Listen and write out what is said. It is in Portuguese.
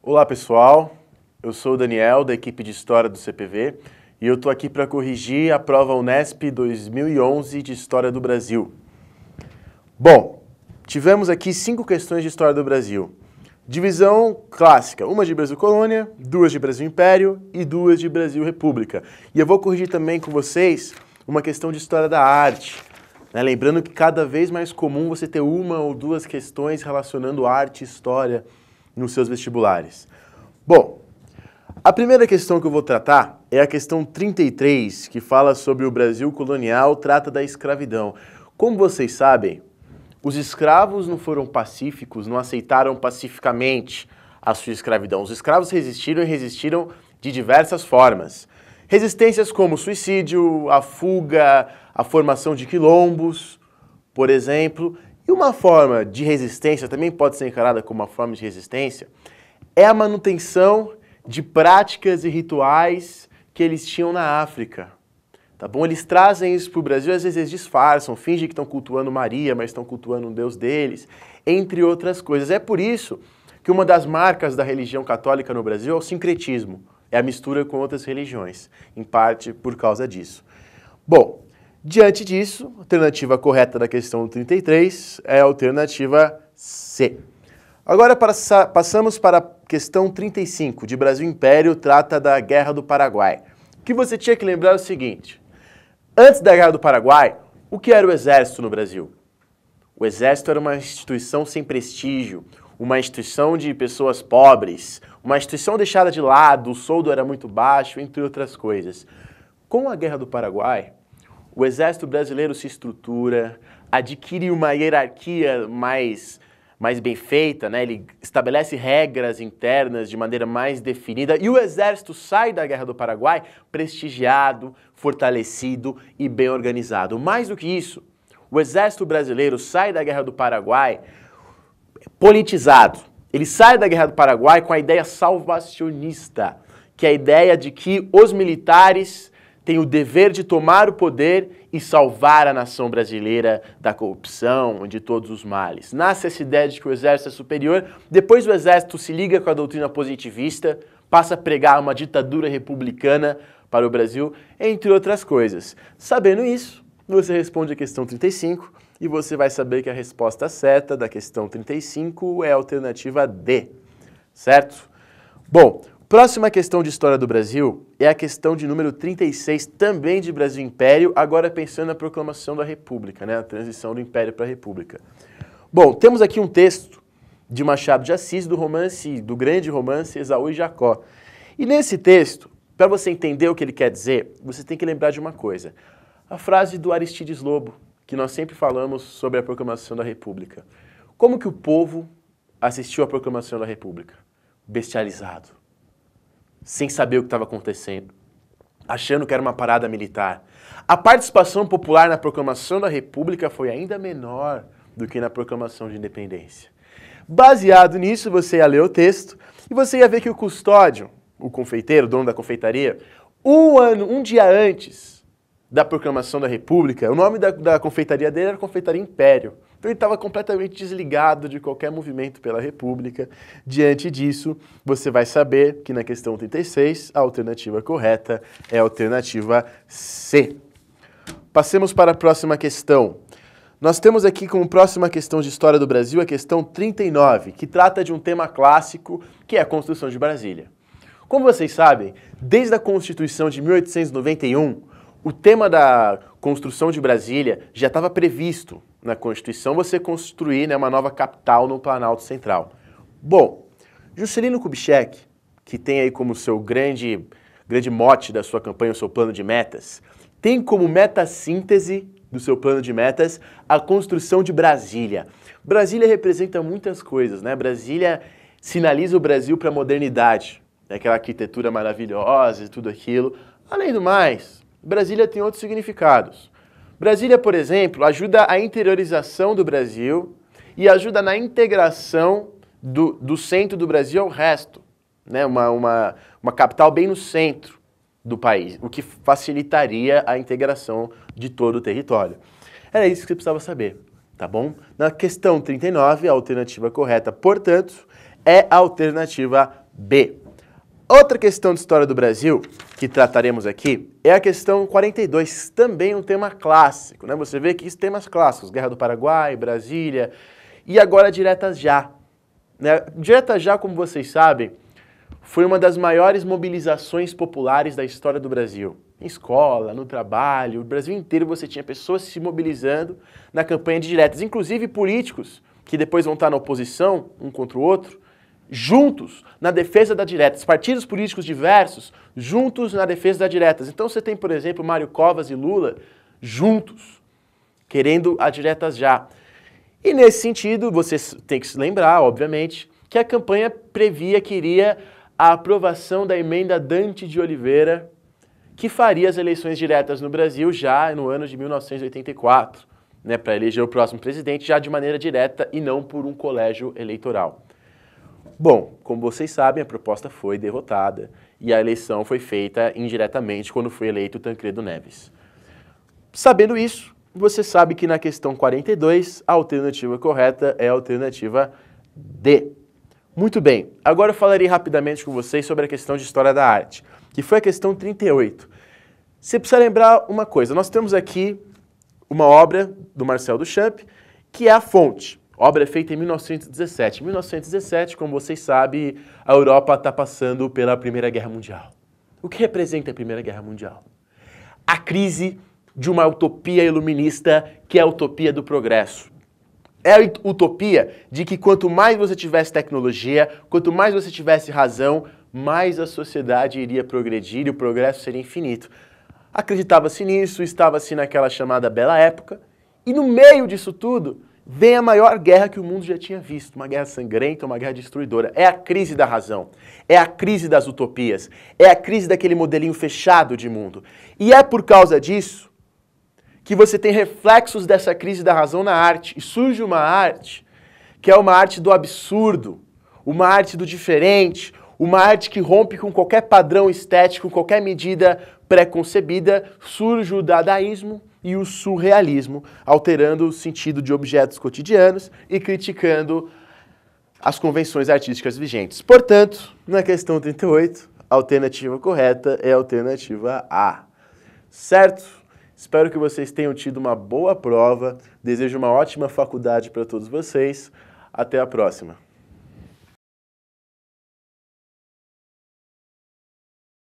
Olá pessoal, eu sou o Daniel da equipe de História do CPV e eu estou aqui para corrigir a prova Unesp 2011 de História do Brasil. Bom, tivemos aqui 5 questões de História do Brasil. Divisão clássica, uma de Brasil Colônia, 2 de Brasil Império e 2 de Brasil República. E eu vou corrigir também com vocês uma questão de História da Arte. Lembrando que cada vez mais comum você ter uma ou 2 questões relacionando arte e história nos seus vestibulares. Bom, a primeira questão que eu vou tratar é a questão 33, que fala sobre o Brasil colonial, trata da escravidão. Como vocês sabem, os escravos não foram pacíficos, não aceitaram pacificamente a sua escravidão. Os escravos resistiram e resistiram de diversas formas. Resistências como suicídio, a fuga, a formação de quilombos, por exemplo. E uma forma de resistência, também pode ser encarada como uma forma de resistência, é a manutenção de práticas e rituais que eles tinham na África. Tá bom? Eles trazem isso para o Brasil, às vezes eles disfarçam, fingem que estão cultuando Maria, mas estão cultuando um deus deles, entre outras coisas. É por isso que uma das marcas da religião católica no Brasil é o sincretismo, é a mistura com outras religiões, em parte por causa disso. Bom, diante disso, a alternativa correta da questão 33 é a alternativa C. Agora passamos para a questão 35, de Brasil Império, trata da Guerra do Paraguai. O que você tinha que lembrar é o seguinte: antes da Guerra do Paraguai, o que era o Exército no Brasil? O Exército era uma instituição sem prestígio, uma instituição de pessoas pobres, uma instituição deixada de lado, o soldo era muito baixo, entre outras coisas. Com a Guerra do Paraguai, o Exército brasileiro se estrutura, adquire uma hierarquia mais bem feita, né? Ele estabelece regras internas de maneira mais definida e o Exército sai da Guerra do Paraguai prestigiado, fortalecido e bem organizado. Mais do que isso, o Exército brasileiro sai da Guerra do Paraguai politizado. Ele sai da Guerra do Paraguai com a ideia salvacionista, que é a ideia de que os militares têm o dever de tomar o poder e salvar a nação brasileira da corrupção, de todos os males. Nasce essa ideia de que o exército é superior, depois o exército se liga com a doutrina positivista, passa a pregar uma ditadura republicana para o Brasil, entre outras coisas. Sabendo isso, você responde a questão 35 e você vai saber que a resposta certa da questão 35 é a alternativa D, certo? Bom, próxima questão de História do Brasil é a questão de número 36, também de Brasil Império, agora pensando na proclamação da República, né? A transição do Império para a República. Bom, temos aqui um texto de Machado de Assis, do grande romance Esaú e Jacó. E nesse texto, para você entender o que ele quer dizer, você tem que lembrar de uma coisa. A frase do Aristides Lobo, que nós sempre falamos sobre a proclamação da República. Como que o povo assistiu à proclamação da República? Bestializado, sem saber o que estava acontecendo, achando que era uma parada militar. A participação popular na proclamação da República foi ainda menor do que na proclamação de independência. Baseado nisso, você ia ler o texto e você ia ver que o custódio, o confeiteiro, o dono da confeitaria, um dia antes da proclamação da República, o nome da confeitaria dele era Confeitaria Império. Então ele estava completamente desligado de qualquer movimento pela República. Diante disso, você vai saber que na questão 36, a alternativa correta é a alternativa C. Passemos para a próxima questão. Nós temos aqui como próxima questão de História do Brasil a questão 39, que trata de um tema clássico, que é a Constituição de Brasília. Como vocês sabem, desde a Constituição de 1891, o tema da construção de Brasília já estava previsto na Constituição, você construir, né, uma nova capital no Planalto Central. Bom, Juscelino Kubitschek, que tem aí como seu grande mote da sua campanha, o seu plano de metas, tem como meta-síntese do seu plano de metas a construção de Brasília. Brasília representa muitas coisas, né? Brasília sinaliza o Brasil para a modernidade, né? Aquela arquitetura maravilhosa e tudo aquilo. Além do mais, Brasília tem outros significados. Brasília, por exemplo, ajuda a interiorização do Brasil e ajuda na integração do centro do Brasil ao resto, né? Uma capital bem no centro do país, o que facilitaria a integração de todo o território. Era isso que você precisava saber, tá bom? Na questão 39, a alternativa correta, portanto, é a alternativa B. Outra questão de história do Brasil que trataremos aqui é a questão 42, também um tema clássico, né? Você vê que os temas clássicos, Guerra do Paraguai, Brasília, e agora Diretas Já. Né? Diretas Já, como vocês sabem, foi uma das maiores mobilizações populares da história do Brasil. Em escola, no trabalho, o Brasil inteiro você tinha pessoas se mobilizando na campanha de diretas, inclusive políticos que depois vão estar na oposição, um contra o outro, juntos na defesa das diretas, partidos políticos diversos, juntos na defesa das diretas. Então você tem, por exemplo, Mário Covas e Lula juntos, querendo a diretas já. E nesse sentido, você tem que se lembrar, obviamente, que a campanha previa, queria a aprovação da emenda Dante de Oliveira, que faria as eleições diretas no Brasil já no ano de 1984, né, para eleger o próximo presidente já de maneira direta e não por um colégio eleitoral. Bom, como vocês sabem, a proposta foi derrotada e a eleição foi feita indiretamente quando foi eleito Tancredo Neves. Sabendo isso, você sabe que na questão 42, a alternativa correta é a alternativa D. Muito bem, agora eu falarei rapidamente com vocês sobre a questão de História da Arte, que foi a questão 38. Você precisa lembrar uma coisa, nós temos aqui uma obra do Marcel Duchamp, que é a fonte. A obra é feita em 1917. Em 1917, como vocês sabem, a Europa está passando pela Primeira Guerra Mundial. O que representa a Primeira Guerra Mundial? A crise de uma utopia iluminista, que é a utopia do progresso. É a utopia de que quanto mais você tivesse tecnologia, quanto mais você tivesse razão, mais a sociedade iria progredir e o progresso seria infinito. Acreditava-se nisso, estava-se naquela chamada Bela Época, e no meio disso tudo vem a maior guerra que o mundo já tinha visto, uma guerra sangrenta, uma guerra destruidora. É a crise da razão, é a crise das utopias, é a crise daquele modelinho fechado de mundo. E é por causa disso que você tem reflexos dessa crise da razão na arte, e surge uma arte que é uma arte do absurdo, uma arte do diferente, uma arte que rompe com qualquer padrão estético, qualquer medida pré-concebida. Surge o dadaísmo e o surrealismo, alterando o sentido de objetos cotidianos e criticando as convenções artísticas vigentes. Portanto, na questão 38, a alternativa correta é a alternativa A. Certo? Espero que vocês tenham tido uma boa prova. Desejo uma ótima faculdade para todos vocês. Até a próxima.